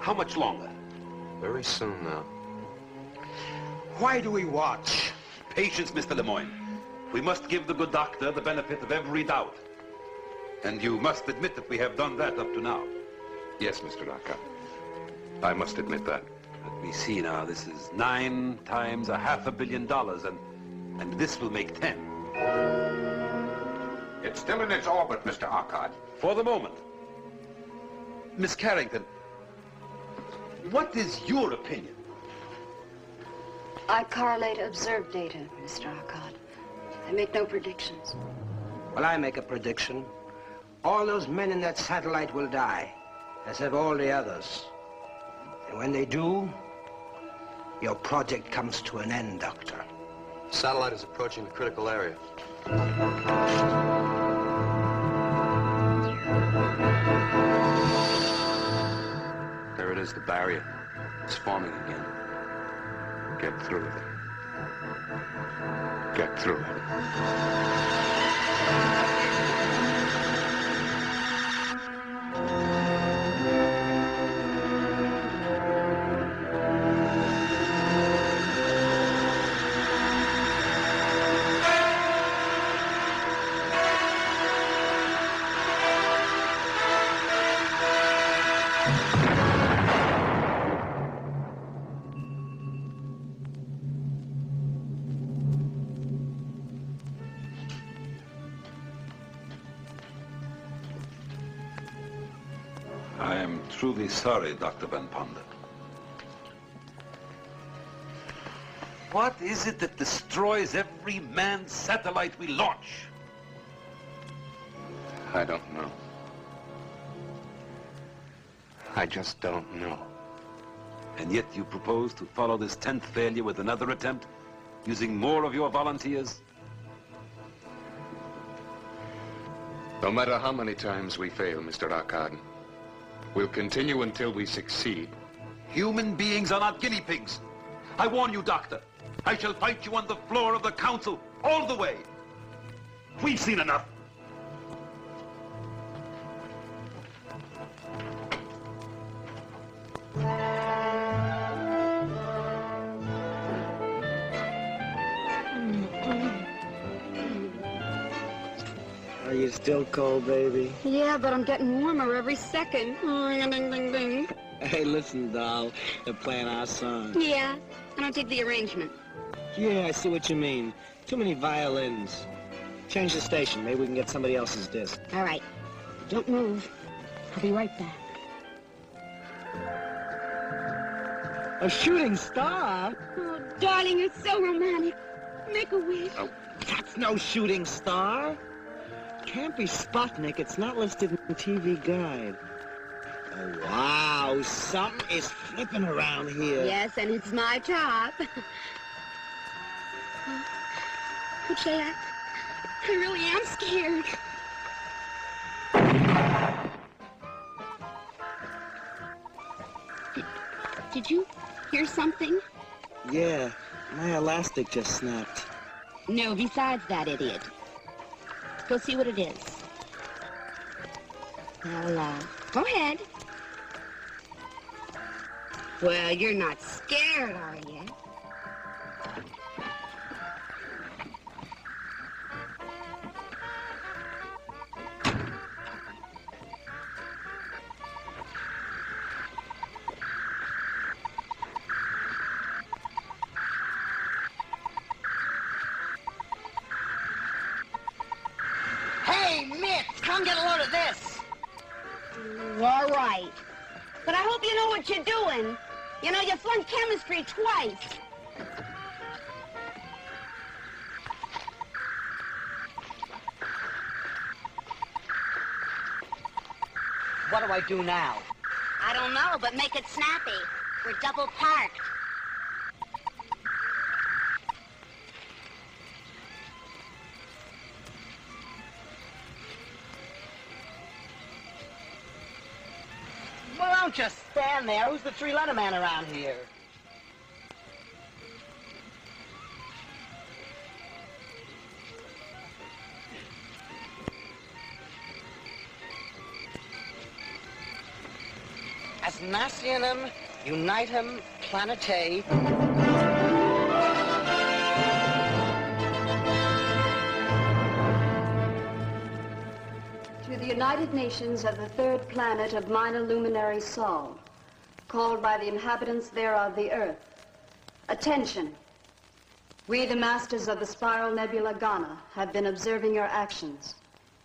How much longer? Very soon now. Why do we watch? Patience, Mr. Lemoyne. We must give the good doctor the benefit of every doubt. And you must admit that we have done that up to now. Yes, Mr. Doctor. I must admit that. Let me see now. This is 9 times $500 million, and this will make 10. It's still in its orbit, Mr. Arcot. For the moment. Miss Carrington, what is your opinion? I correlate observed data, Mr. Arcot. I make no predictions. Well, I make a prediction. All those men in that satellite will die, as have all the others. And when they do, your project comes to an end, Doctor. Satellite is approaching the critical area. There it is, the barrier. It's forming again. Get through it. Get through it. I am truly sorry, Dr. Van Ponder. What is it that destroys every manned satellite we launch? I don't know. I just don't know. And yet you propose to follow this 10th failure with another attempt, using more of your volunteers? No matter how many times we fail, Mr. Arcot, we'll continue until we succeed. Human beings are not guinea pigs. I warn you, Doctor. I shall fight you on the floor of the council, all the way. We've seen enough. Are you still cold, baby? Yeah, but I'm getting warmer every second. Ding, ding, ding. Hey, listen, doll. They're playing our song. Yeah, I don't dig the arrangement. Yeah, I see what you mean. Too many violins. Change the station. Maybe we can get somebody else's disc. All right. Don't move. I'll be right back. A shooting star? Oh, darling, you're so romantic. Make a wish. Oh, that's no shooting star. Can't be Sputnik. It's not listed in the TV guide. Oh, wow. Something is flipping around here. Yes, and it's my job. Coach, I really am scared. Did you hear something? Yeah, my elastic just snapped. No, besides that, idiot. Go see what it is. Well, go ahead. Well, you're not scared, are you? Hey, Mitt, come get a load of this. All right. But I hope you know what you're doing. You know, you flunked chemistry twice. What do I do now? I don't know, but make it snappy. We're double parked. Well, don't just stand there. Who's the three-letter man around here? as nationem unitem planetae. To the United Nations of the third planet of minor luminary Sol, called by the inhabitants thereof the Earth. Attention! We, the masters of the spiral nebula Ghana, have been observing your actions.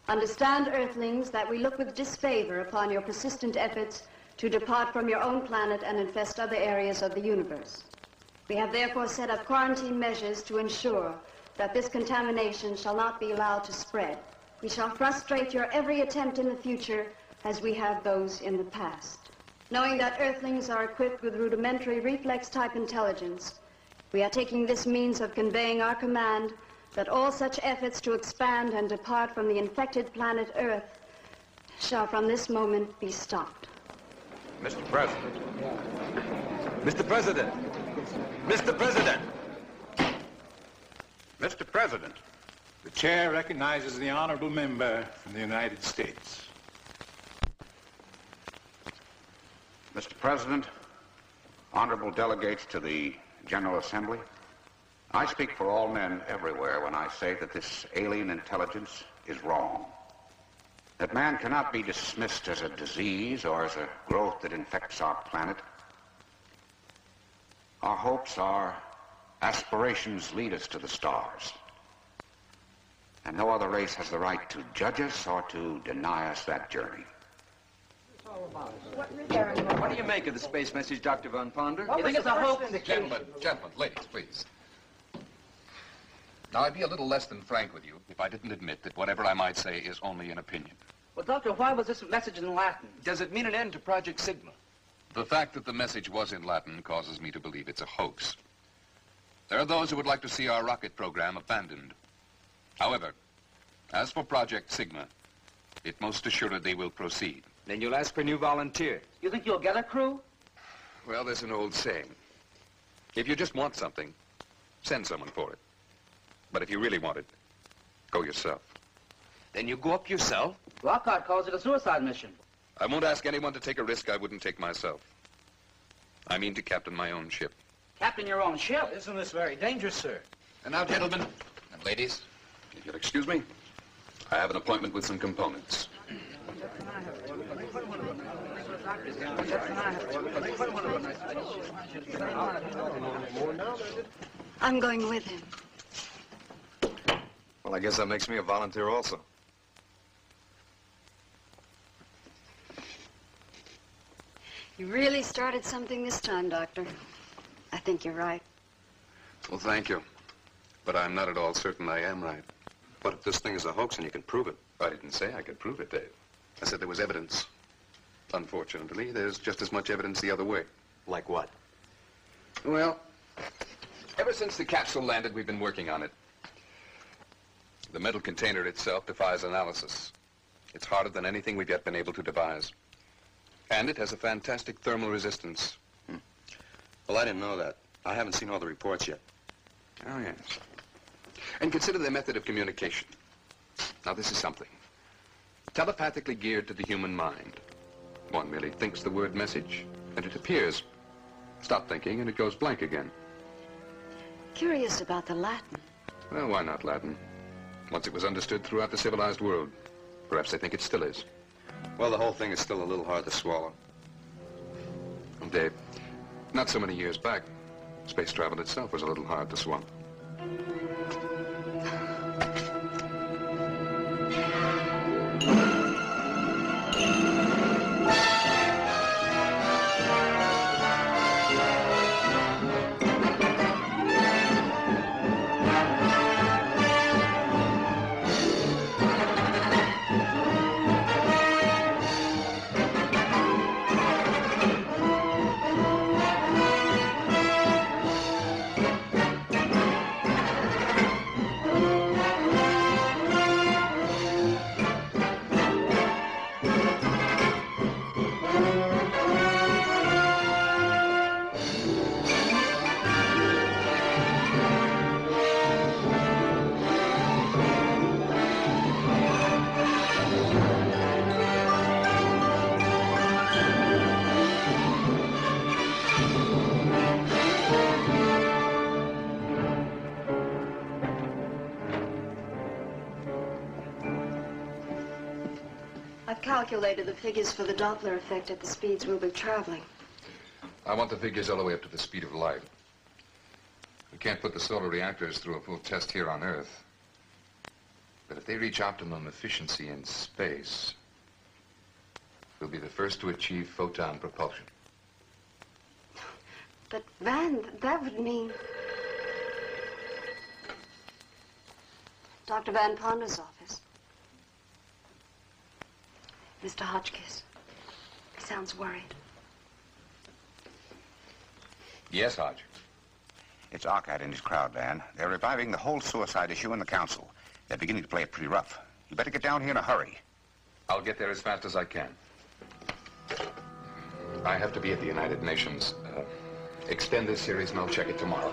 Understand, Earthlings, that we look with disfavor upon your persistent efforts to depart from your own planet and infest other areas of the universe. We have therefore set up quarantine measures to ensure that this contamination shall not be allowed to spread. We shall frustrate your every attempt in the future as we have those in the past. Knowing that Earthlings are equipped with rudimentary reflex-type intelligence, we are taking this means of conveying our command that all such efforts to expand and depart from the infected planet Earth shall from this moment be stopped. Mr. President. Mr. President. Mr. President. Mr. President. The chair recognizes the honorable member from the United States. Mr. President, honorable delegates to the General Assembly, I speak for all men everywhere when I say that this alien intelligence is wrong. That man cannot be dismissed as a disease or as a growth that infects our planet. Our hopes, our aspirations lead us to the stars. And no other race has the right to judge us or to deny us that journey. What do you make of the space message, Dr. Von Ponder? You think it's a hoax? Gentlemen, ladies, please. Now, I'd be a little less than frank with you if I didn't admit that whatever I might say is only an opinion. Well, Doctor, why was this message in Latin? Does it mean an end to Project Sigma? The fact that the message was in Latin causes me to believe it's a hoax. There are those who would like to see our rocket program abandoned. However, as for Project Sigma, it most assuredly will proceed. Then you'll ask for new volunteers. You think you'll get a crew? Well, there's an old saying. If you just want something, send someone for it. But if you really want it, go yourself. Then you go up yourself? Lockhart calls it a suicide mission. I won't ask anyone to take a risk I wouldn't take myself. I mean to captain my own ship. Captain your own ship? Isn't this very dangerous, sir? And now, gentlemen and ladies, if you'll excuse me, I have an appointment with some components. I'm going with him. Well, I guess that makes me a volunteer also. You really started something this time, Doctor. I think you're right. Well, thank you. But I'm not at all certain I am right. But if this thing is a hoax and you can prove it? I didn't say I could prove it, Dave. I said there was evidence. Unfortunately, there's just as much evidence the other way. Like what? Well, ever since the capsule landed, we've been working on it. The metal container itself defies analysis. It's harder than anything we've yet been able to devise. And it has a fantastic thermal resistance. Well, I didn't know that. I haven't seen all the reports yet. Oh, yes. And consider the method of communication. Now, this is something. Telepathically geared to the human mind. One merely thinks the word message, and it appears. Stop thinking, and it goes blank again. Curious about the Latin. Well, why not Latin? Once it was understood throughout the civilized world. Perhaps they think it still is. Well, the whole thing is still a little hard to swallow. Well, Dave, not so many years back, space travel itself was a little hard to swallow. calculated the figures for the Doppler effect at the speeds we'll be traveling. I want the figures all the way up to the speed of light. We can't put the solar reactors through a full test here on Earth. But if they reach optimum efficiency in space, we'll be the first to achieve photon propulsion. But, Van, that would mean... Dr. Van Ponder's office. Mr. Hotchkiss. He sounds worried. Yes, Hodge. It's Arcad and his crowd, Van. They're reviving the whole suicide issue in the council. They're beginning to play it pretty rough. You better get down here in a hurry. I'll get there as fast as I can. I have to be at the United Nations. Extend this series and I'll check it tomorrow.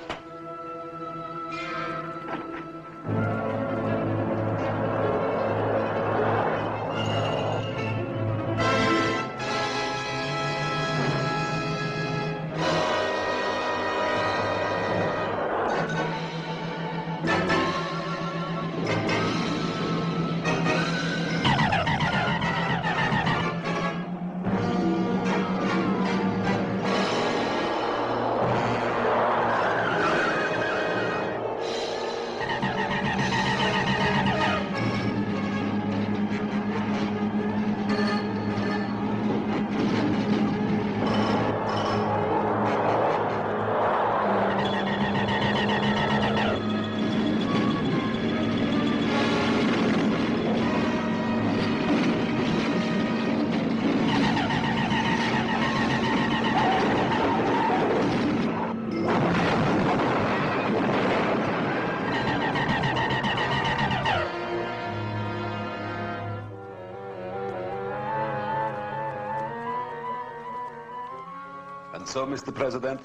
So, Mr. President,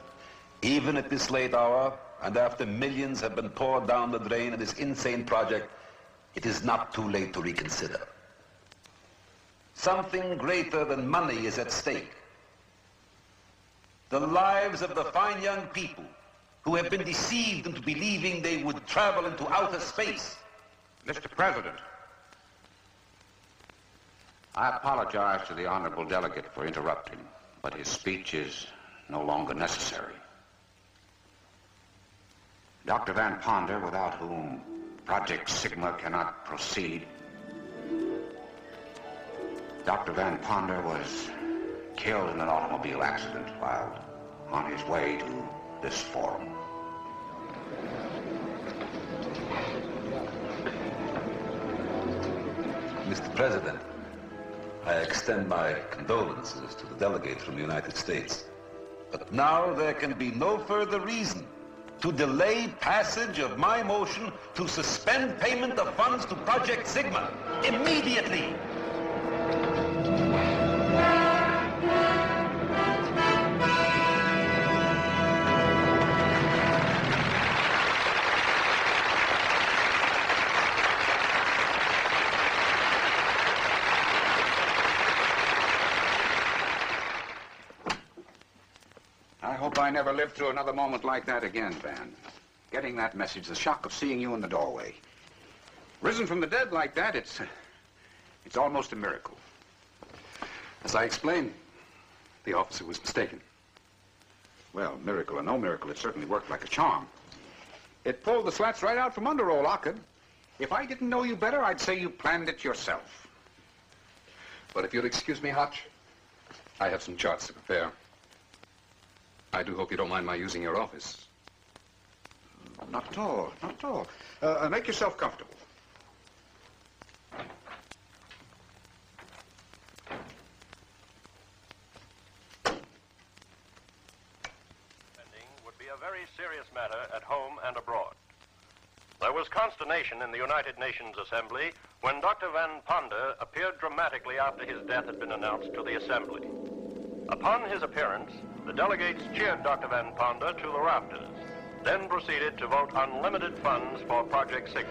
even at this late hour, and after millions have been poured down the drain in this insane project, it is not too late to reconsider. Something greater than money is at stake. The lives of the fine young people who have been deceived into believing they would travel into outer space. Mr. President, I apologize to the honorable delegate for interrupting, but his speech is no longer necessary. Dr. Van Ponder, without whom Project Sigma cannot proceed. Dr. Van Ponder was killed in an automobile accident while on his way to this forum. Mr. President, I extend my condolences to the delegate from the United States. But now there can be no further reason to delay passage of my motion to suspend payment of funds to Project Sigma immediately. I hope I never live through another moment like that again, Van. Getting that message, the shock of seeing you in the doorway. Risen from the dead like that, it's almost a miracle. As I explained, the officer was mistaken. Well, miracle or no miracle, it certainly worked like a charm. It pulled the slats right out from under old Ockett. If I didn't know you better, I'd say you planned it yourself. But if you'll excuse me, Hotch, I have some charts to prepare. I do hope you don't mind my using your office. Not at all, not at all. Make yourself comfortable. Would be a very serious matter at home and abroad. There was consternation in the United Nations Assembly when Dr. Van Ponder appeared dramatically after his death had been announced to the Assembly. Upon his appearance, the delegates cheered Dr. Van Ponder to the rafters, then proceeded to vote unlimited funds for Project Sigma.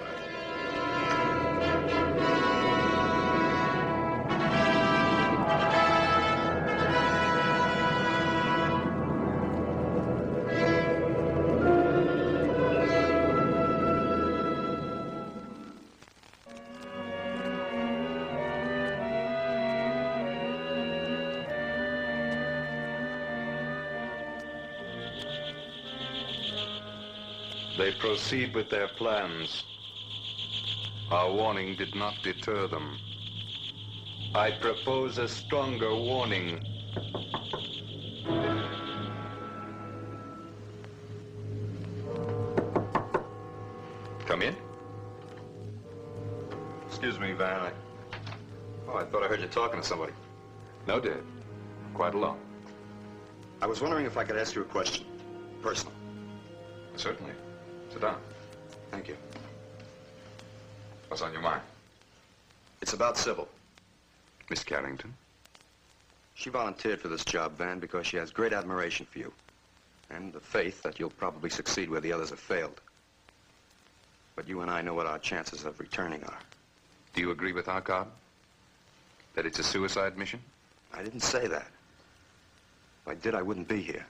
They proceed with their plans. Our warning did not deter them. I propose a stronger warning. Come in. Excuse me, Van. I thought I heard you talking to somebody. No, Dad. Quite alone. I was wondering if I could ask you a question. Personal. Certainly. Sit down. Thank you. What's on your mind? It's about Sybil. Miss Carrington? She volunteered for this job, Van, because she has great admiration for you. And the faith that you'll probably succeed where the others have failed. But you and I know what our chances of returning are. Do you agree with our God? That it's a suicide mission? I didn't say that. If I did, I wouldn't be here.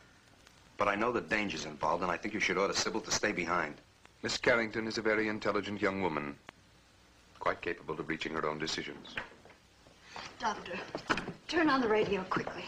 But I know the dangers involved, and I think you should order Sybil to stay behind. Miss Carrington is a very intelligent young woman. Quite capable of reaching her own decisions. Doctor, turn on the radio quickly.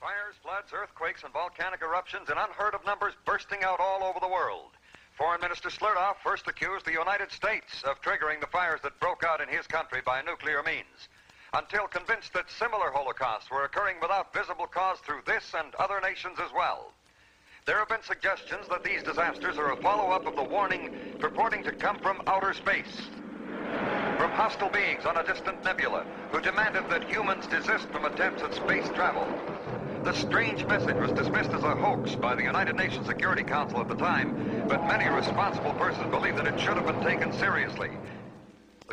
Fires, floods, earthquakes, and volcanic eruptions in unheard of numbers bursting out all over the world. Foreign Minister Slurdoff first accused the United States of triggering the fires that broke out in his country by nuclear means, until convinced that similar holocausts were occurring without visible cause through this and other nations as well. There have been suggestions that these disasters are a follow-up of the warning purporting to come from outer space, from hostile beings on a distant nebula who demanded that humans desist from attempts at space travel. The strange message was dismissed as a hoax by the United Nations Security Council at the time, but many responsible persons believe that it should have been taken seriously.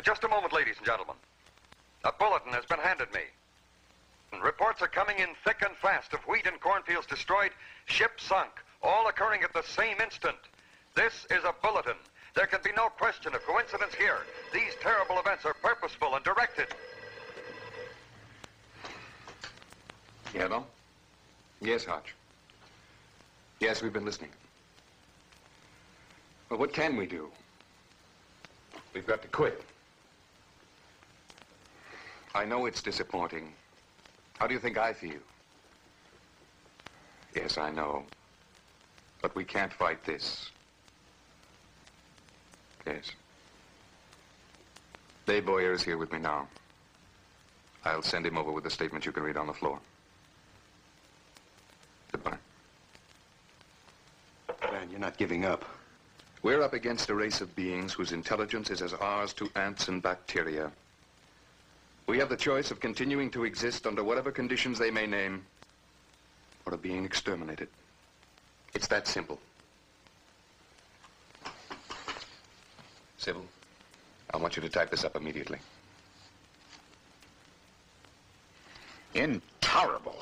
Just a moment, ladies and gentlemen. A bulletin has been handed me. Reports are coming in thick and fast of wheat and cornfields destroyed, ships sunk, all occurring at the same instant. This is a bulletin. There can be no question of coincidence here. These terrible events are purposeful and directed. Yellow? Yes, Hodge. Yes, we've been listening. Well, what can we do? We've got to quit. I know it's disappointing. How do you think I feel? Yes, I know. But we can't fight this. Yes. Dave Boyer is here with me now. I'll send him over with a statement you can read on the floor. Goodbye. Man, you're not giving up. We're up against a race of beings whose intelligence is as ours to ants and bacteria. We have the choice of continuing to exist under whatever conditions they may name, or of being exterminated. It's that simple. Sybil, I want you to type this up immediately. Intolerable.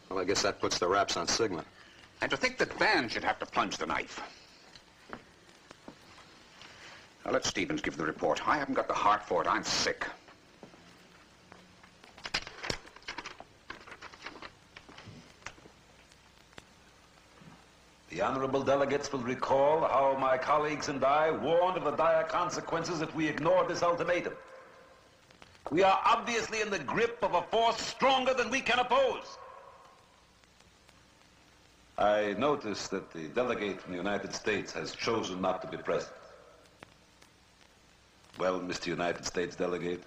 Well, I guess that puts the wraps on Sigma. And to think that Van should have to plunge the knife. Now, let Stevens give the report. I haven't got the heart for it. I'm sick. The honorable delegates will recall how my colleagues and I warned of the dire consequences if we ignored this ultimatum. We are obviously in the grip of a force stronger than we can oppose. I notice that the delegate from the United States has chosen not to be present. Well, Mr. United States delegate,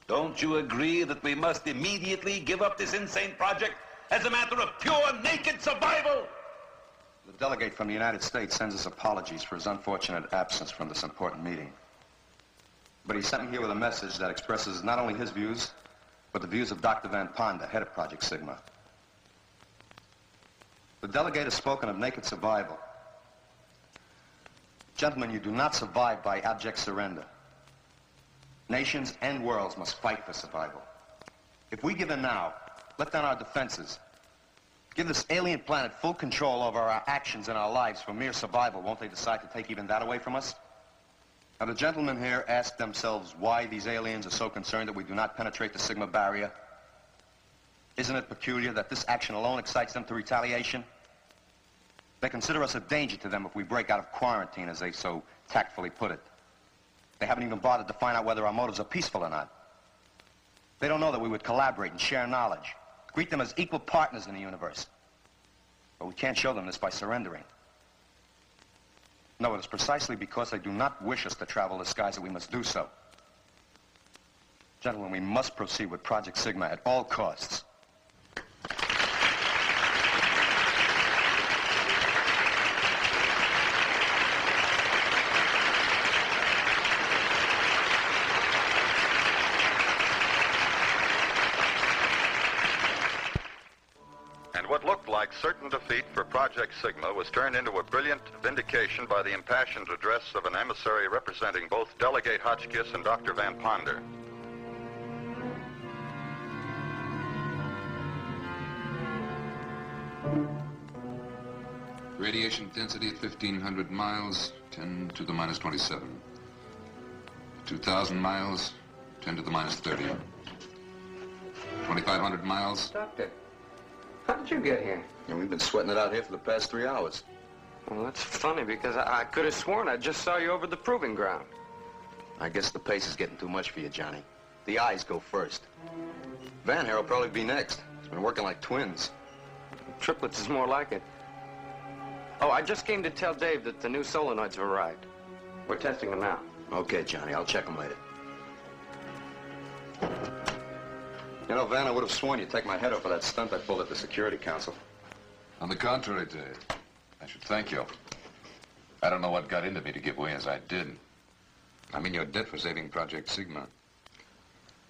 don't you agree that we must immediately give up this insane project as a matter of pure, naked survival? The delegate from the United States sends his apologies for his unfortunate absence from this important meeting. But he sent me here with a message that expresses not only his views, but the views of Dr. Van Ponda, head of Project Sigma. The delegate has spoken of naked survival. Gentlemen, you do not survive by abject surrender. Nations and worlds must fight for survival. If we give in now, let down our defenses, give this alien planet full control over our actions and our lives for mere survival, won't they decide to take even that away from us? Now, the gentlemen here ask themselves why these aliens are so concerned that we do not penetrate the Sigma barrier. Isn't it peculiar that this action alone excites them to retaliation? They consider us a danger to them if we break out of quarantine, as they so tactfully put it. They haven't even bothered to find out whether our motives are peaceful or not. They don't know that we would collaborate and share knowledge, Greet them as equal partners in the universe. But we can't show them this by surrendering. No, it is precisely because they do not wish us to travel the skies that we must do so. Gentlemen, we must proceed with Project Sigma at all costs. What looked like certain defeat for Project Sigma was turned into a brilliant vindication by the impassioned address of an emissary representing both Delegate Hotchkiss and Dr. Van Ponder. Radiation density at 1,500 miles, 10 to the minus 27. 2,000 miles, 10 to the minus 30. 2,500 miles. Doctor. How did you get here? And we've been sweating it out here for the past 3 hours. Well, that's funny, because I could have sworn I just saw you over the proving ground. I guess the pace is getting too much for you, Johnny. The eyes go first. Van here will probably be next. He's been working like twins. Triplets is more like it. Oh, I just came to tell Dave that the new solenoids have arrived. We're testing them now. Okay, Johnny, I'll check them later. You know, Van, I would have sworn you'd take my head off for that stunt I pulled at the Security Council. On the contrary, Dave, I should thank you. I don't know what got into me to give way as I did. I mean, you're dead for saving Project Sigma.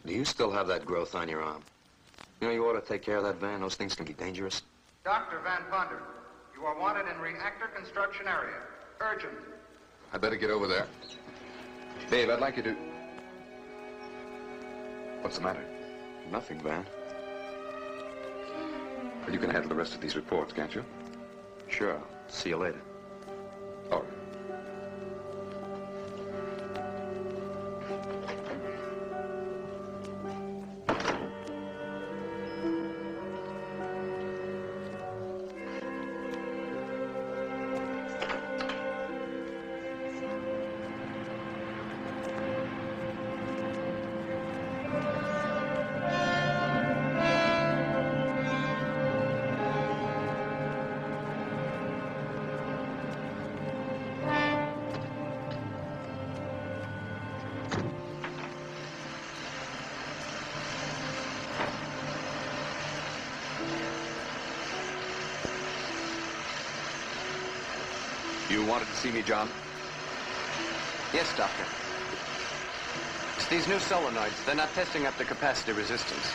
Do you still have that growth on your arm? You know, you ought to take care of that, Van. Those things can be dangerous. Dr. Van Ponder, you are wanted in reactor construction area. Urgent. I better get over there. Dave, I'd like you to... What's the matter? Nothing, Van. Well, you can handle the rest of these reports, can't you? Sure. See you later. All right. You wanted to see me, John? Yes, Doctor. It's these new solenoids. They're not testing up to capacity resistance.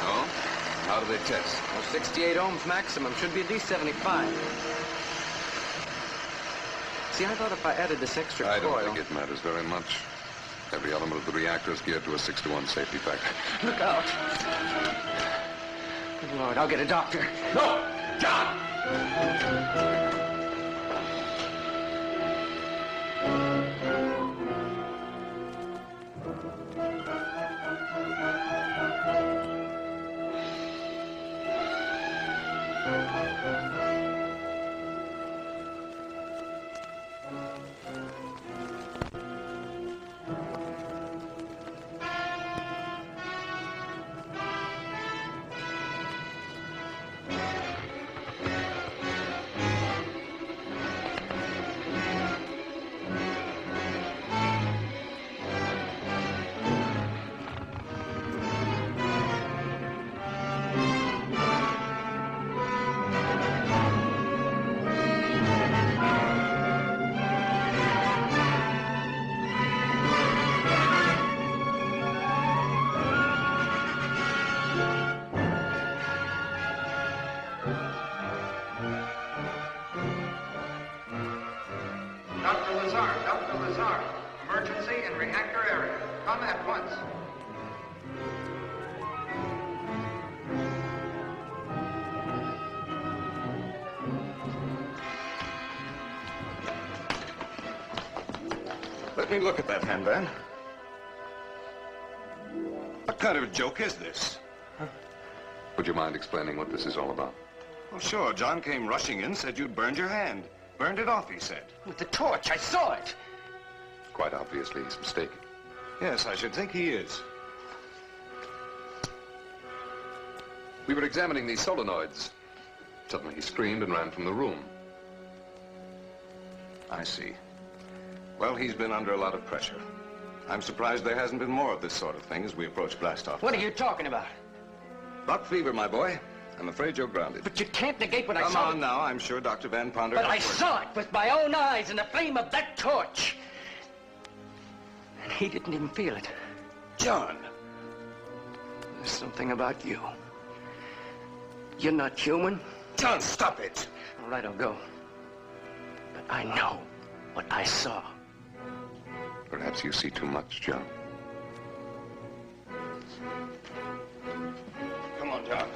Oh? How do they test? Well, 68 ohms maximum. Should be at least 75. See, I thought if I added this extra coil... I don't think it matters very much. Every element of the reactor is geared to a 6-to-1 safety factor. Look out. Good Lord, I'll get a doctor. No! John! Dr. Lazar, emergency in reactor area. Come at once. Let me look at that hand, Van. What kind of a joke is this? Would you mind explaining what this is all about? Oh, sure. John came rushing in, said you'd burned your hand. Burned it off, he said. With the torch, I saw it. Quite obviously, he's mistaken. Yes, I should think he is. We were examining these solenoids. Suddenly he screamed and ran from the room. I see. Well, he's been under a lot of pressure. I'm surprised there hasn't been more of this sort of thing as we approach blast-off. What are you talking about? Buck fever, my boy. I'm afraid you're grounded. But you can't negate what I saw. Come on now. I'm sure Dr. Van Ponder... But I saw it with my own eyes in the flame of that torch. And he didn't even feel it. John! There's something about you. You're not human. John, stop it! All right, I'll go. But I know what I saw. Perhaps you see too much, John. Come on, John.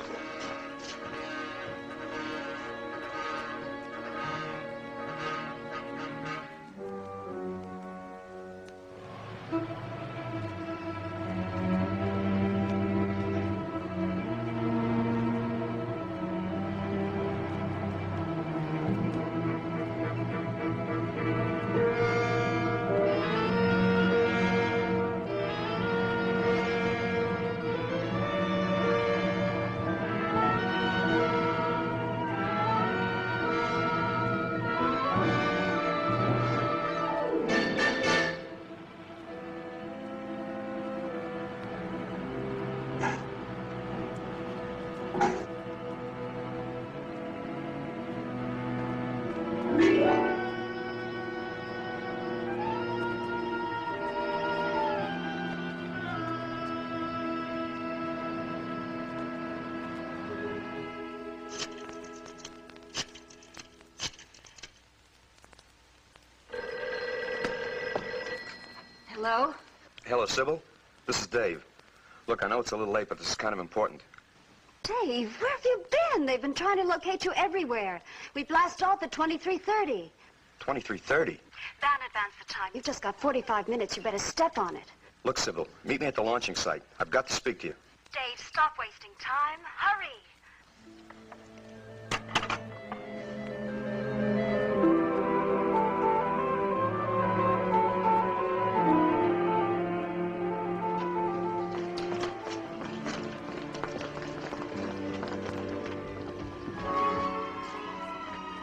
Hello? Hello, Sybil. This is Dave. Look, I know it's a little late, but this is kind of important. Dave, where have you been? They've been trying to locate you everywhere. We blast off at 23:30. 23:30? Van, advance the time. You've just got 45 minutes. You better step on it. Look, Sybil, meet me at the launching site. I've got to speak to you. Dave, stop wasting time. Hurry.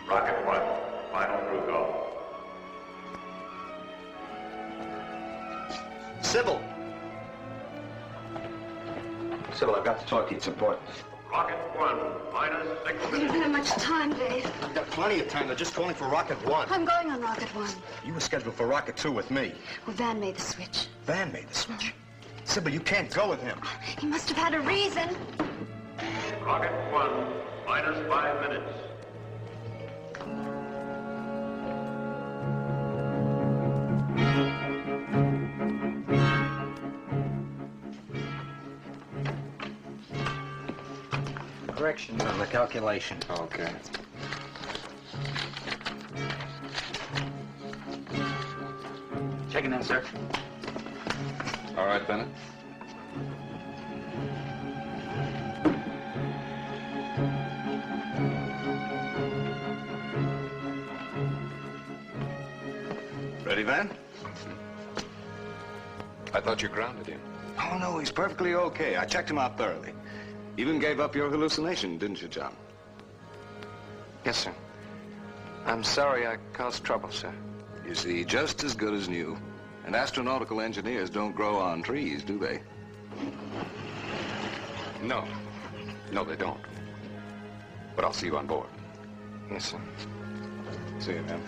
Rocket 1, final crew call. Sybil! Sybil, I've got to talk to you. It's important. Rocket 1, minus 6 We don't have much time, Dave. I've got plenty of time. They're just calling for Rocket 1. I'm going on Rocket 1. You were scheduled for Rocket 2 with me. Well, Van made the switch. Van made the switch. Sybil, you can't go with him. He must have had a reason. Rocket 1, minus 5 minutes. Correction on the calculation. Okay. Checking in, sir. All right, Bennett. Ready, Van? I thought you grounded him. Oh, no, he's perfectly okay. I checked him out thoroughly. Even gave up your hallucination, didn't you, John? Yes, sir. I'm sorry I caused trouble, sir. You see, just as good as new. And astronautical engineers don't grow on trees, do they? No. No, they don't. But I'll see you on board. Yes, sir. See you, man.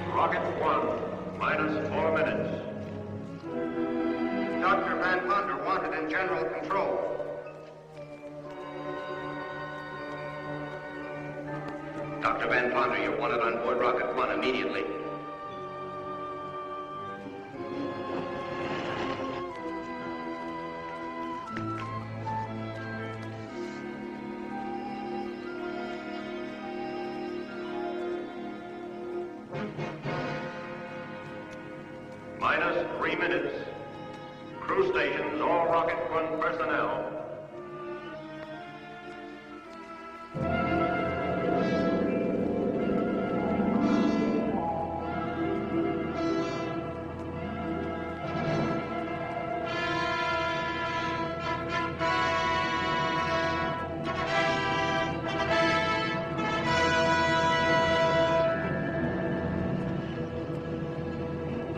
Rocket 1, minus 4 minutes. Dr. Van Ponder wanted in general control. Dr. Van Ponder, you're wanted on board Rocket 1 immediately. Minus 3 minutes. Crew stations, all Rocket 1 personnel.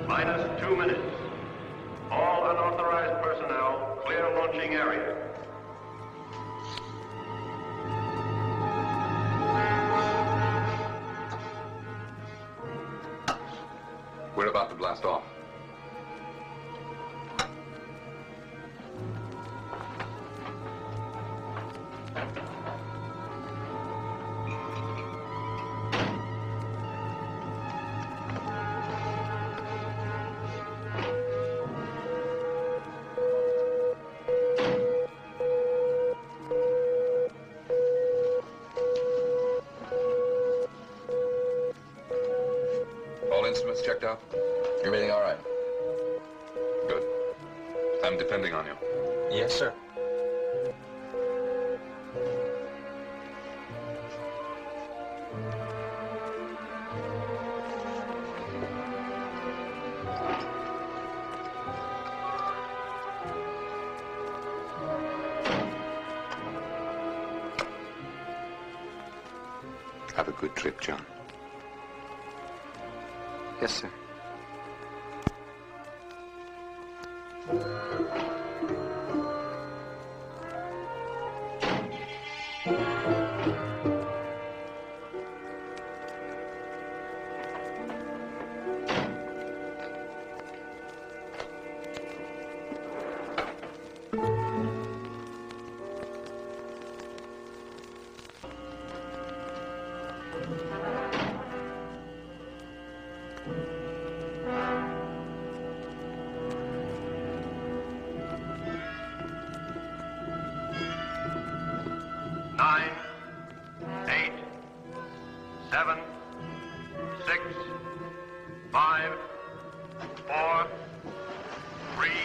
minus 2 minutes. All unauthorized personnel, clear launching area. We're about to blast off. All instruments checked out? Everything all right? Good. I'm depending on you. Yes, sir. Have a good trip, John. Yes, sir.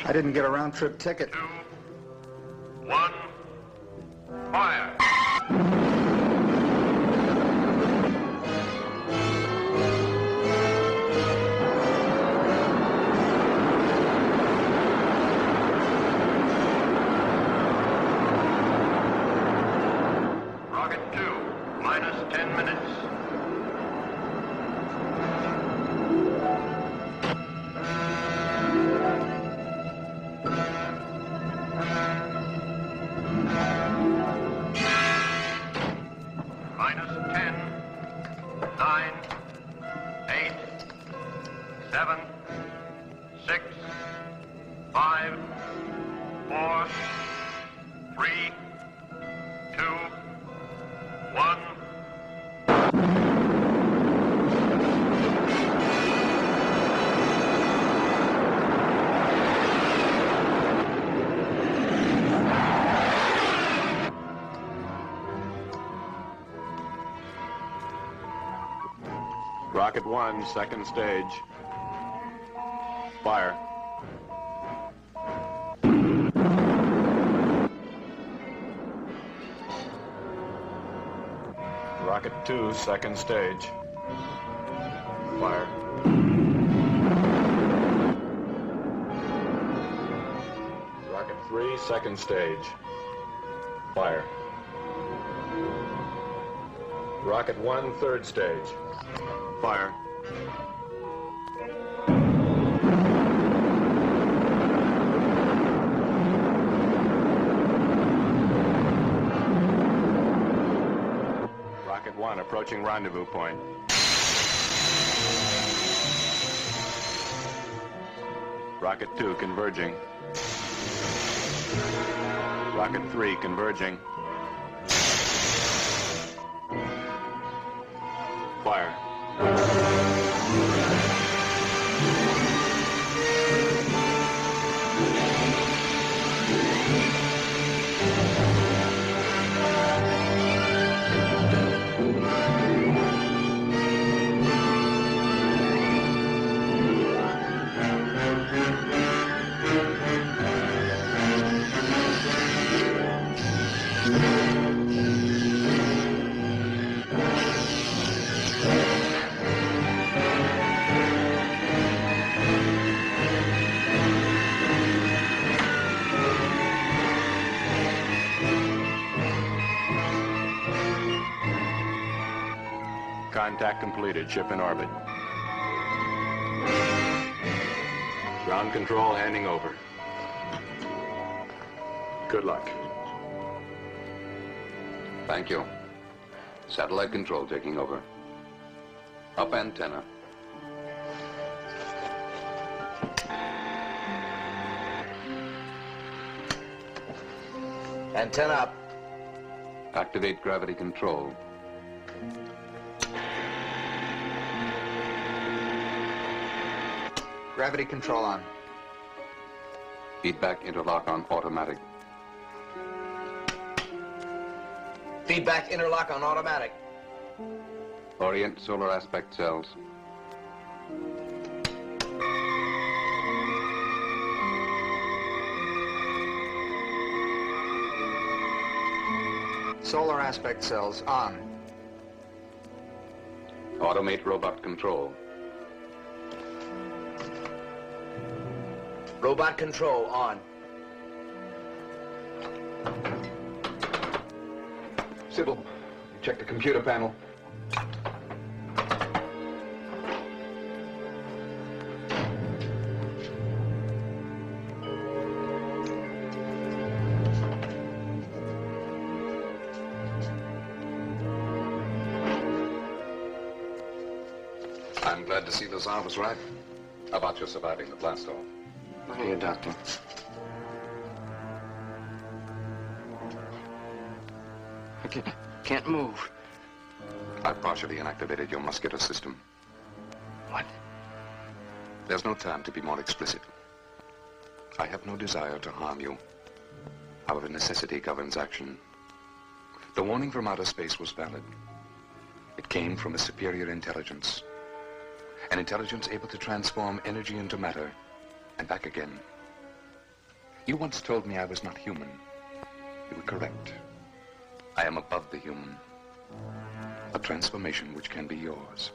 I didn't get a round-trip ticket. 2, 1, fire! Rocket 2, minus 10 minutes. Rocket 1, second stage. Fire. Rocket 2, second stage. Fire. Rocket 3, second stage. Fire. Rocket 1, third stage. Fire. Rocket 1 approaching rendezvous point. Rocket 2 converging. Rocket 3 converging. Fire. Contact completed. Ship in orbit. Ground control handing over. Good luck. Thank you. Satellite control taking over. Up antenna. Antenna up. Activate gravity control. Gravity control on. Feedback interlock on automatic. Feedback interlock on automatic. Orient solar aspect cells. Solar aspect cells on. Automate robot control. Robot control on. Sybil, check the computer panel. I'm glad to see the Tsar was right about your surviving the blast off. Here, Doctor. I can't move. I've partially inactivated your muscular system. What? There's no time to be more explicit. I have no desire to harm you. However, necessity governs action. The warning from outer space was valid. It came from a superior intelligence. An intelligence able to transform energy into matter and back again. You once told me I was not human. You were correct. I am above the human. A transformation which can be yours.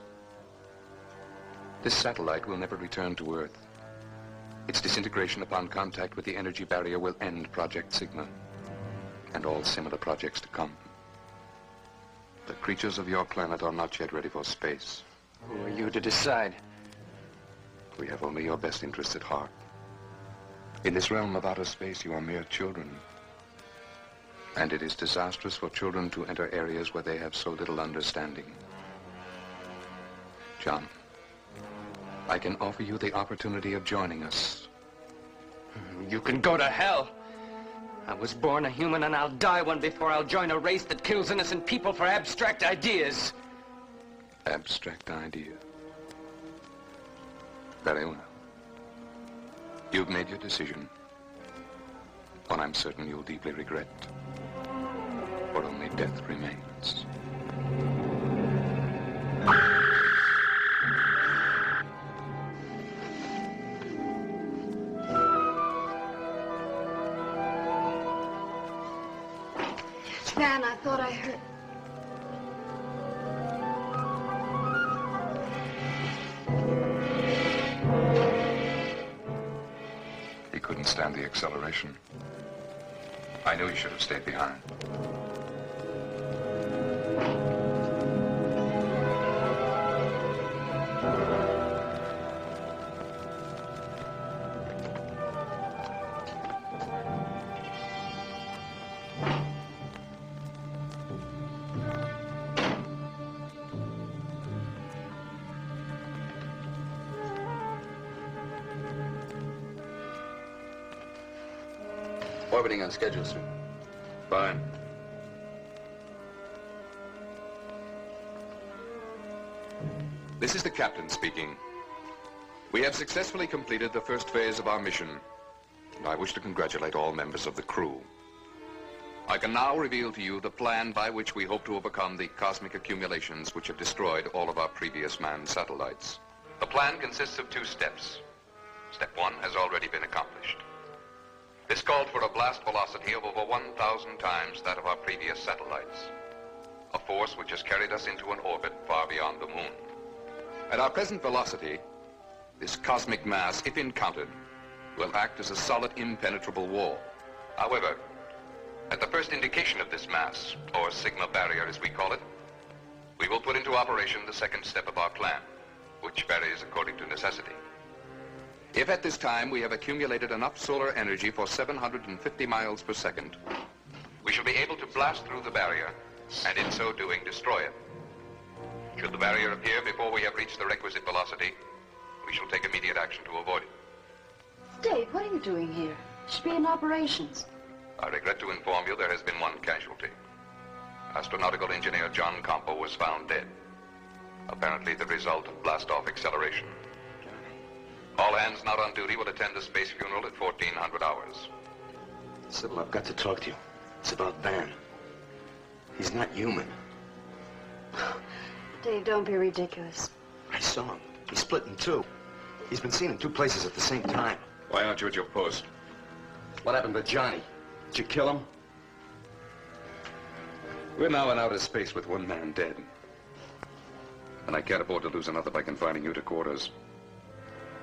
This satellite will never return to Earth. Its disintegration upon contact with the energy barrier will end Project Sigma and all similar projects to come. The creatures of your planet are not yet ready for space. Who are you to decide? We have only your best interests at heart. In this realm of outer space, you are mere children. And it is disastrous for children to enter areas where they have so little understanding. John, I can offer you the opportunity of joining us. You can go to hell. I was born a human and I'll die one before I'll join a race that kills innocent people for abstract ideas. Abstract idea. Very well. You've made your decision. One I'm certain you'll deeply regret. For only death remains. Van, I thought I heard... He couldn't stand the acceleration. I knew he should have stayed behind. Orbiting on schedule, sir. Fine. This is the captain speaking. We have successfully completed the first phase of our mission, and I wish to congratulate all members of the crew. I can now reveal to you the plan by which we hope to overcome the cosmic accumulations which have destroyed all of our previous manned satellites. The plan consists of 2 steps. Step 1 has already been accomplished. This called for a blast velocity of over 1,000 times that of our previous satellites. A force which has carried us into an orbit far beyond the moon. At our present velocity, this cosmic mass, if encountered, will act as a solid, impenetrable wall. However, at the first indication of this mass, or Sigma barrier as we call it, we will put into operation the second step of our plan, which varies according to necessity. If at this time we have accumulated enough solar energy for 750 miles per second, we shall be able to blast through the barrier, and in so doing, destroy it. Should the barrier appear before we have reached the requisite velocity, we shall take immediate action to avoid it. Dave, what are you doing here? You should be in operations. I regret to inform you there has been one casualty. Astronautical engineer John Campo was found dead. Apparently the result of blast-off acceleration. All hands not on duty will attend the space funeral at 1400 hours. Sybil, I've got to talk to you. It's about Van. He's not human. Dave, don't be ridiculous. I saw him. He's split in two. He's been seen in two places at the same time. Why aren't you at your post? What happened to Johnny? Did you kill him? We're now in outer space with one man dead. And I can't afford to lose another by confining you to quarters.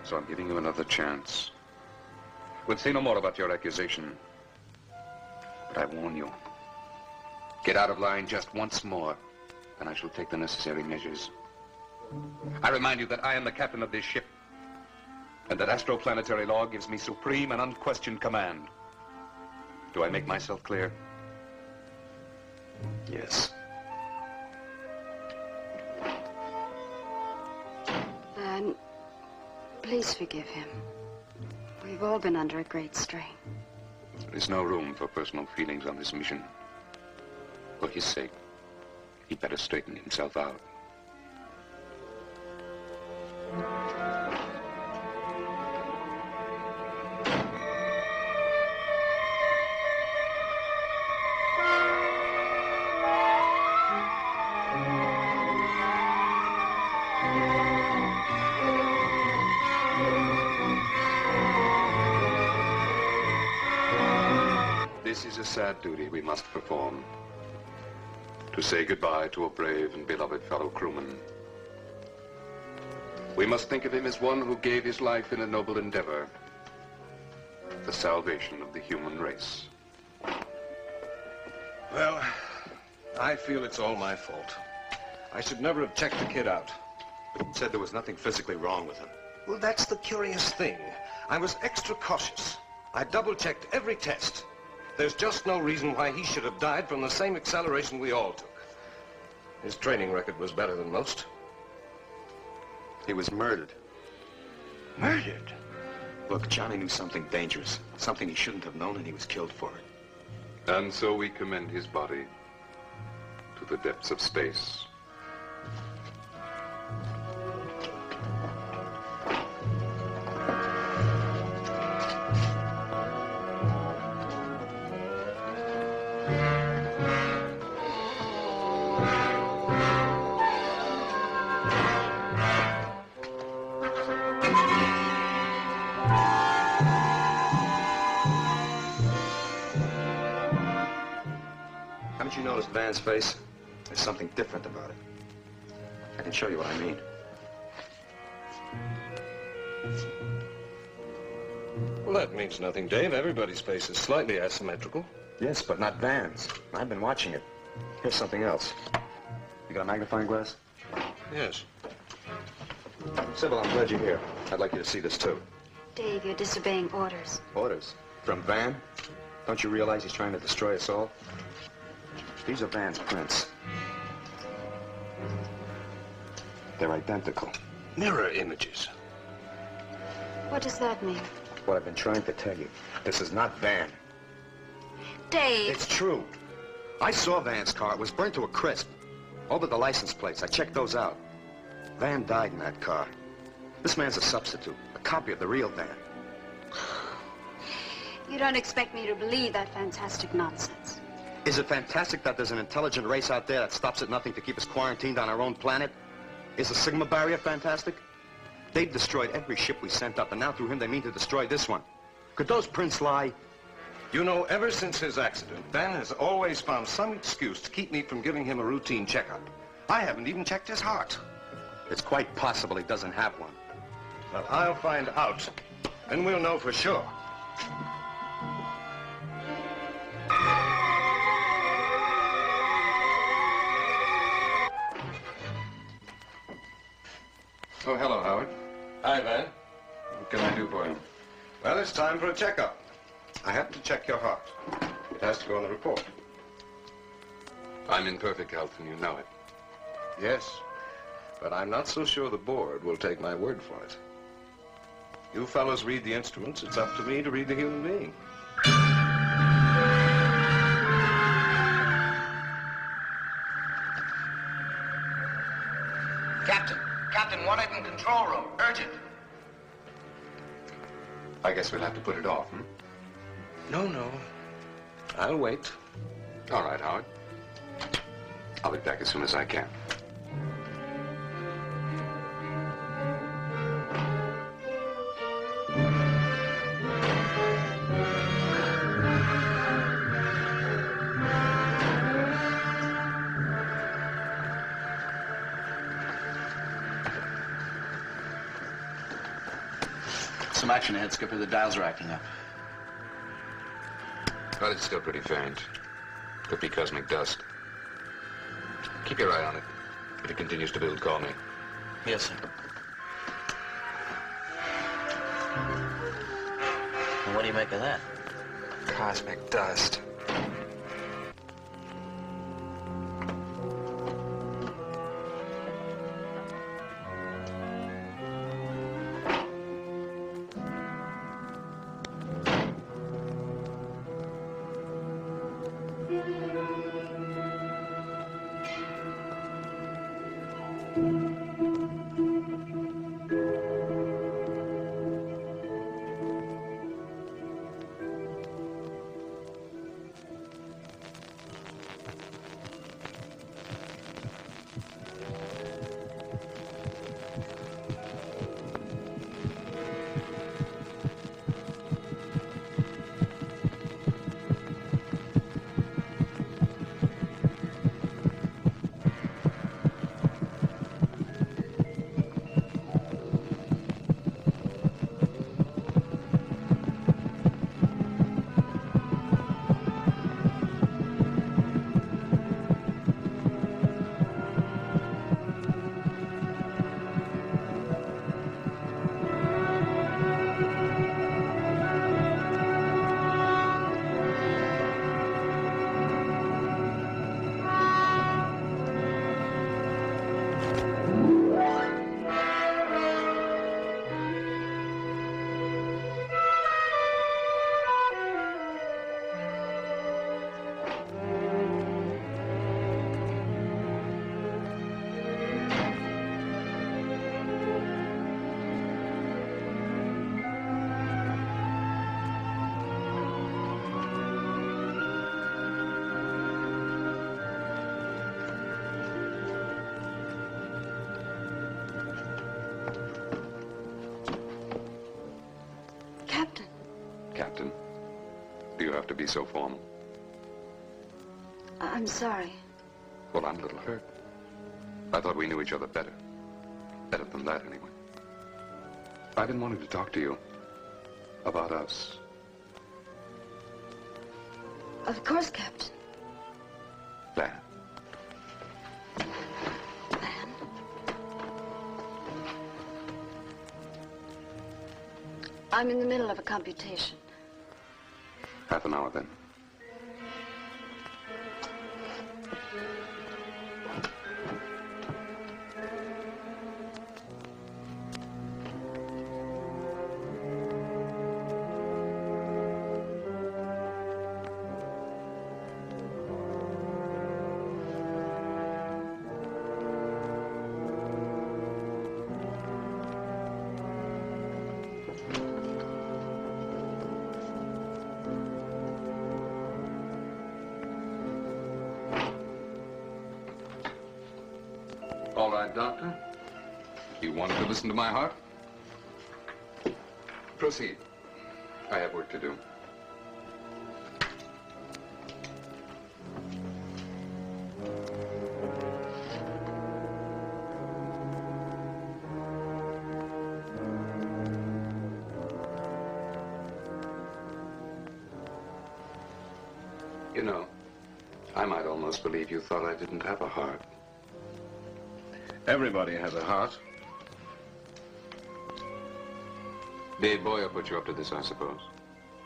So I'm giving you another chance. We'll say no more about your accusation. But I warn you. Get out of line just once more, and I shall take the necessary measures. I remind you that I am the captain of this ship, and that astroplanetary law gives me supreme and unquestioned command. Do I make myself clear? Yes. Van, please forgive him. We've all been under a great strain. There is no room for personal feelings on this mission. For his sake, he'd better straighten himself out. This is a sad duty we must perform. To say goodbye to a brave and beloved fellow crewman. We must think of him as one who gave his life in a noble endeavor. The salvation of the human race. Well, I feel it's all my fault. I should never have checked the kid out. Said there was nothing physically wrong with him. Well, that's the curious thing. I was extra cautious. I double-checked every test. There's just no reason why he should have died from the same acceleration we all took. His training record was better than most. He was murdered. Murdered? Look, Johnny knew something dangerous. Something he shouldn't have known, and he was killed for it. And so we commend his body to the depths of space. Haven't you noticed Van's face? There's something different about it. I can show you what I mean. Well, that means nothing, Dave. Everybody's face is slightly asymmetrical. Yes, but not Van's. I've been watching it. Here's something else. You got a magnifying glass? Yes. Sybil, I'm glad you're here. I'd like you to see this, too. Dave, you're disobeying orders. Orders? From Van? Don't you realize he's trying to destroy us all? These are Van's prints. They're identical. Mirror images. What does that mean? What I've been trying to tell you. This is not Van. Dave! It's true. I saw Van's car. It was burnt to a crisp. All but the license plates. I checked those out. Van died in that car. This man's a substitute. A copy of the real Van. You don't expect me to believe that fantastic nonsense. Is it fantastic that there's an intelligent race out there that stops at nothing to keep us quarantined on our own planet? Is the Sigma barrier fantastic? They've destroyed every ship we sent up, and now through him they mean to destroy this one. Could those prints lie? You know, ever since his accident, Van has always found some excuse to keep me from giving him a routine checkup. I haven't even checked his heart. It's quite possible he doesn't have one. Well, I'll find out, and we'll know for sure. Oh, hello, Howard. Hi, Van. What can I do for you? Well, it's time for a checkup. I happen to check your heart. It has to go on the report. I'm in perfect health, and you know it. Yes, but I'm not so sure the board will take my word for it. You fellows read the instruments. It's up to me to read the human being. Captain, wanted in control room. Urgent. I guess we'll have to put it off, hmm? No. I'll wait. All right, Howard. I'll be back as soon as I can. Some action ahead, Skipper. The dials are acting up. But it's still pretty faint. Could be cosmic dust. Keep your eye on it. If it continues to build, call me. Yes, sir. Well, what do you make of that? Cosmic dust. Captain, do you have to be so formal? I'm sorry. Well, I'm a little hurt. I thought we knew each other better. Better than that, anyway. I've been wanting to talk to you about us. Of course, Captain. Van. I'm in the middle of a computation. Half an hour, then. All right, Doctor. You wanted to listen to my heart? Proceed. I have work to do. You know, I might almost believe you thought I didn't have a heart. Everybody has a heart. Dave Boyer put you up to this, I suppose.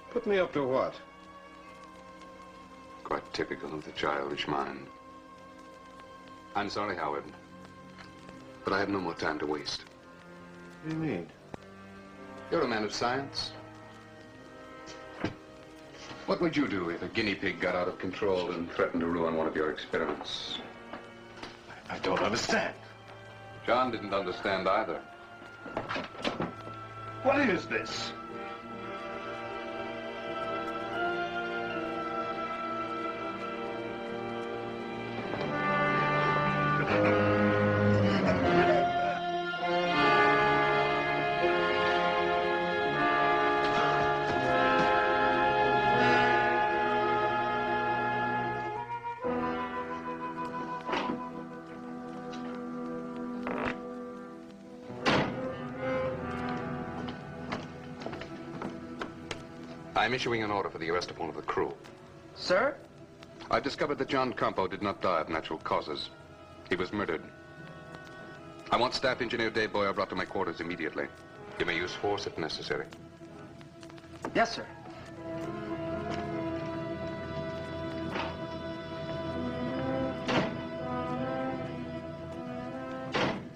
Put me up to what? Quite typical of the childish mind. I'm sorry, Howard, but I have no more time to waste. What do you mean? You're a man of science. What would you do if a guinea pig got out of control and threatened to ruin one of your experiments? I don't understand. John didn't understand either. What is this? I'm issuing an order for the arrest of one of the crew. Sir? I've discovered that John Campo did not die of natural causes. He was murdered. I want Staff Engineer Dave Boyer brought to my quarters immediately. You may use force if necessary. Yes, sir.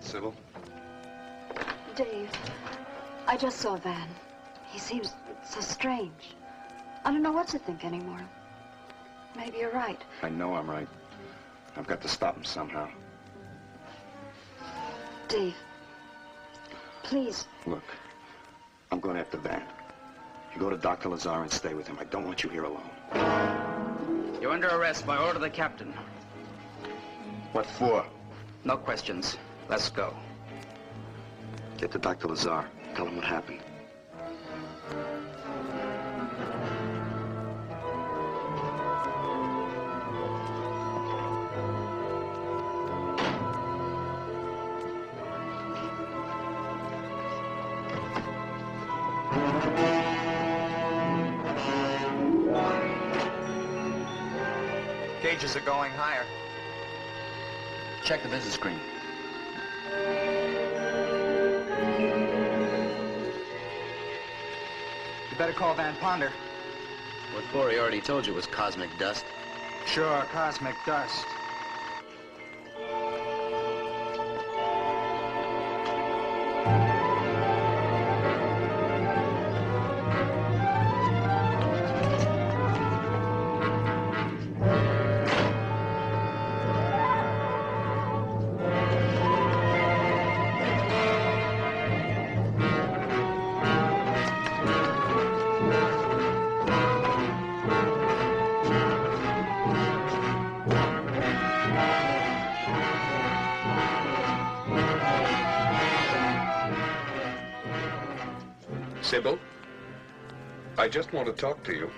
Sybil? Dave, I just saw Van. He seems so strange. I don't know what to think anymore. Maybe you're right. I know I'm right. I've got to stop him somehow. Dave, please. Look, I'm going after Van. You go to Dr. Lazar and stay with him. I don't want you here alone. You're under arrest by order of the captain. What for? No questions. Let's go. Get to Dr. Lazar. Tell him what happened. Gauges are going higher. Check the visit screen. You better call Van Ponder. What for? He already told you it was cosmic dust. Sure, cosmic dust. Sybil, I just want to talk to you.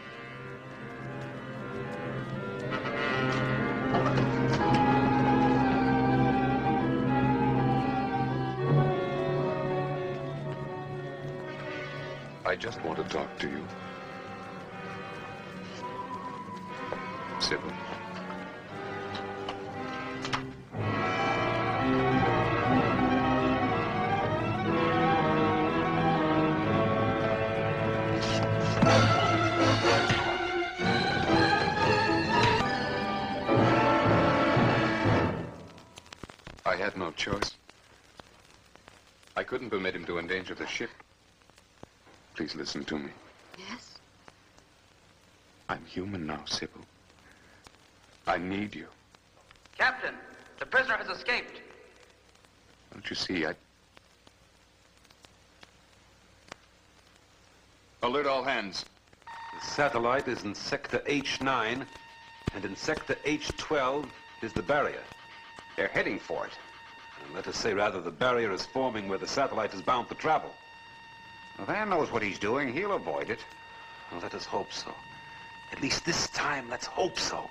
I just want to talk to you. Sybil. I had no choice. I couldn't permit him to endanger the ship. Please listen to me. Yes? I'm human now, Sybil. I need you. Captain, the prisoner has escaped. Don't you see, Alert all hands. The satellite is in sector H9, and in sector H12 is the barrier. They're heading for it. And let us say, rather, the barrier is forming where the satellite is bound to travel. Well, Van knows what he's doing. He'll avoid it. Well, let us hope so. At least this time, let's hope so.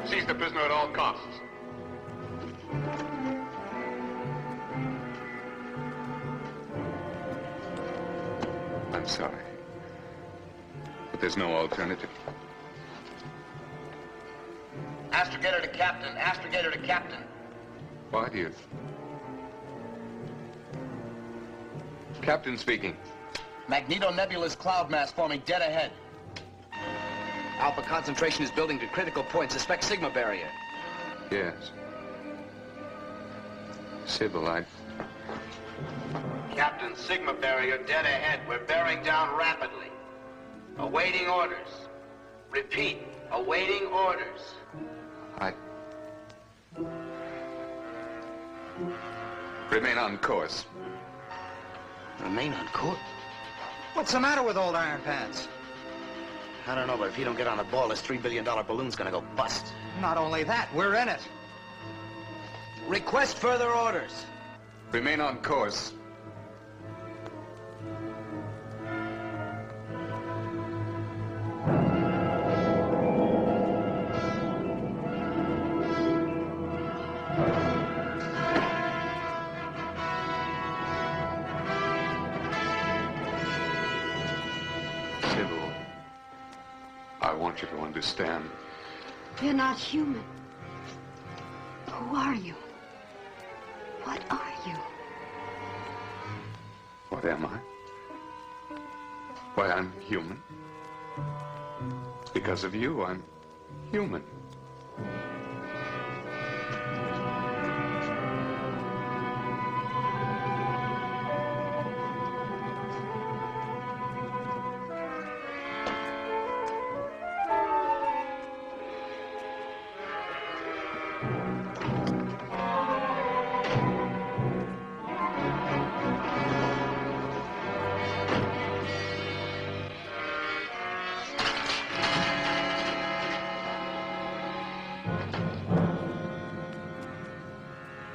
Seize the prisoner at all costs. I'm sorry, but there's no alternative. Astrogator to captain. Astrogator to captain. Why do you... Captain speaking. Magneto nebulous cloud mass forming dead ahead. Alpha concentration is building to critical point. Suspect sigma barrier. Yes. Sybilite. Captain, sigma barrier dead ahead. We're bearing down rapidly. Awaiting orders. Repeat, awaiting orders. Remain on course. Remain on course? What's the matter with old Iron Pants? I don't know, but if you don't get on the ball, this $3 billion balloon's gonna go bust. Not only that, we're in it. Request further orders. Remain on course. Sybil, I want you to understand. You're not human. Who are you? What are you? What am I? Why, I'm human. Because of you, I'm human.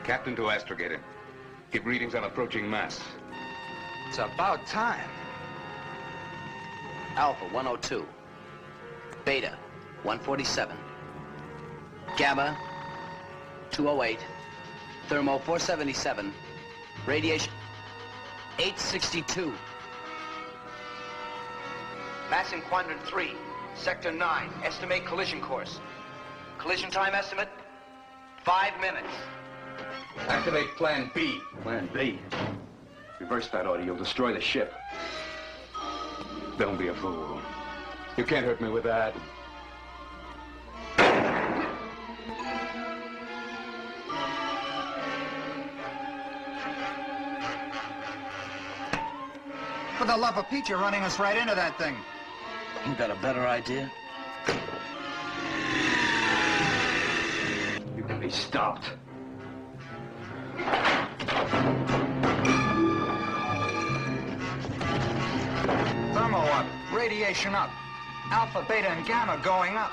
Captain to astrogator. Give readings on approaching mass. It's about time. Alpha 102. Beta 147. Gamma 208. Thermo 477. Radiation 862. Mass in quadrant 3, sector 9. Estimate collision course. Collision time estimate, 5 minutes. Activate Plan B. Plan B? Reverse that order, you'll destroy the ship. Don't be a fool. You can't hurt me with that. For the love of Pete, you're running us right into that thing. You got a better idea? You can be stopped. Thermo up, radiation up. Alpha, beta, and gamma going up.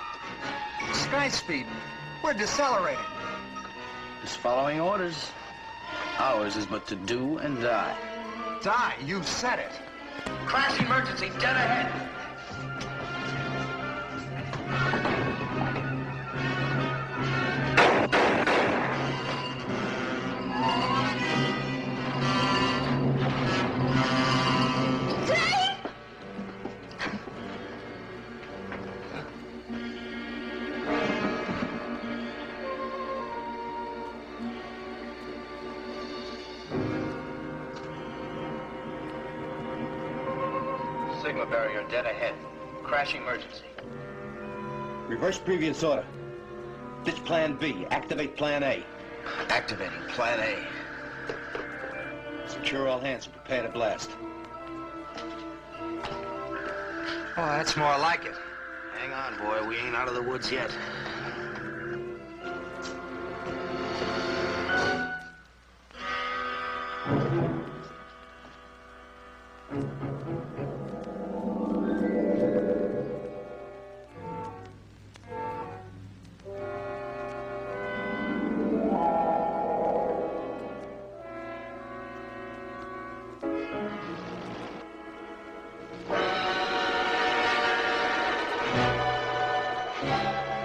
Sky speed, we're decelerating. Just following orders. Ours is but to do and die. Die, you said it. Crash emergency, dead ahead. Sigma barrier dead ahead. Crash emergency. Reverse previous order. Ditch Plan B. Activate Plan A. Activating Plan A. Secure all hands and prepare to blast. Oh, that's more like it. Hang on, boy. We ain't out of the woods yet.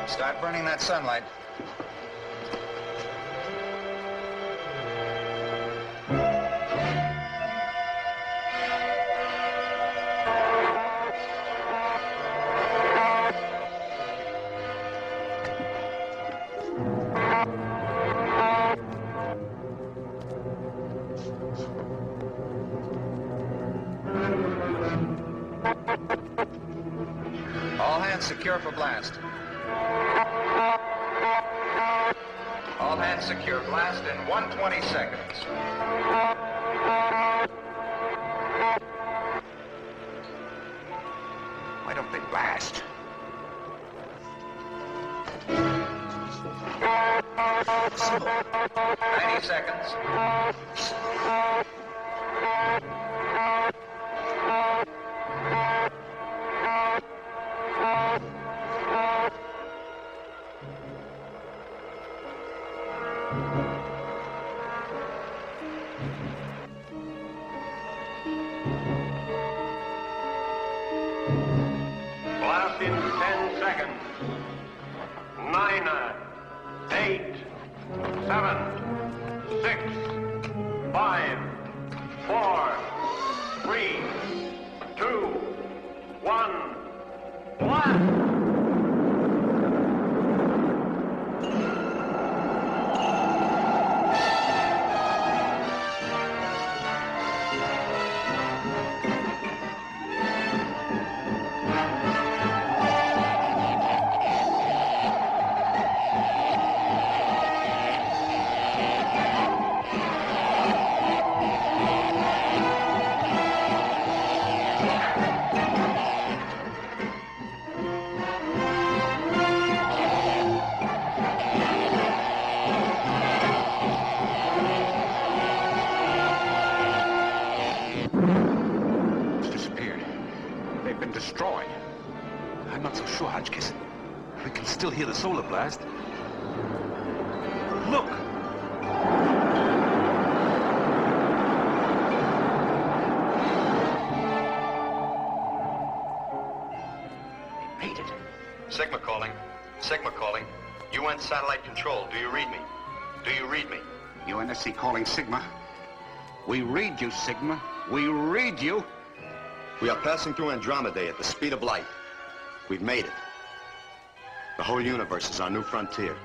Start burning that sunlight. secure for blast. All hands secure. Blast in 120 seconds. Why don't they blast? So, 90 seconds. Blast in 10 seconds. 9, 8, 7, 6, 5, 4, 3, 2, 1, blast! Destroyed. I'm not so sure, Hotchkiss. We can still hear the solar blast. Look! They made it. Sigma calling. Sigma calling. UN satellite control. Do you read me? Do you read me? UNSC calling Sigma. We read you, Sigma. We read you. We are passing through Andromeda at the speed of light. We've made it. The whole universe is our new frontier.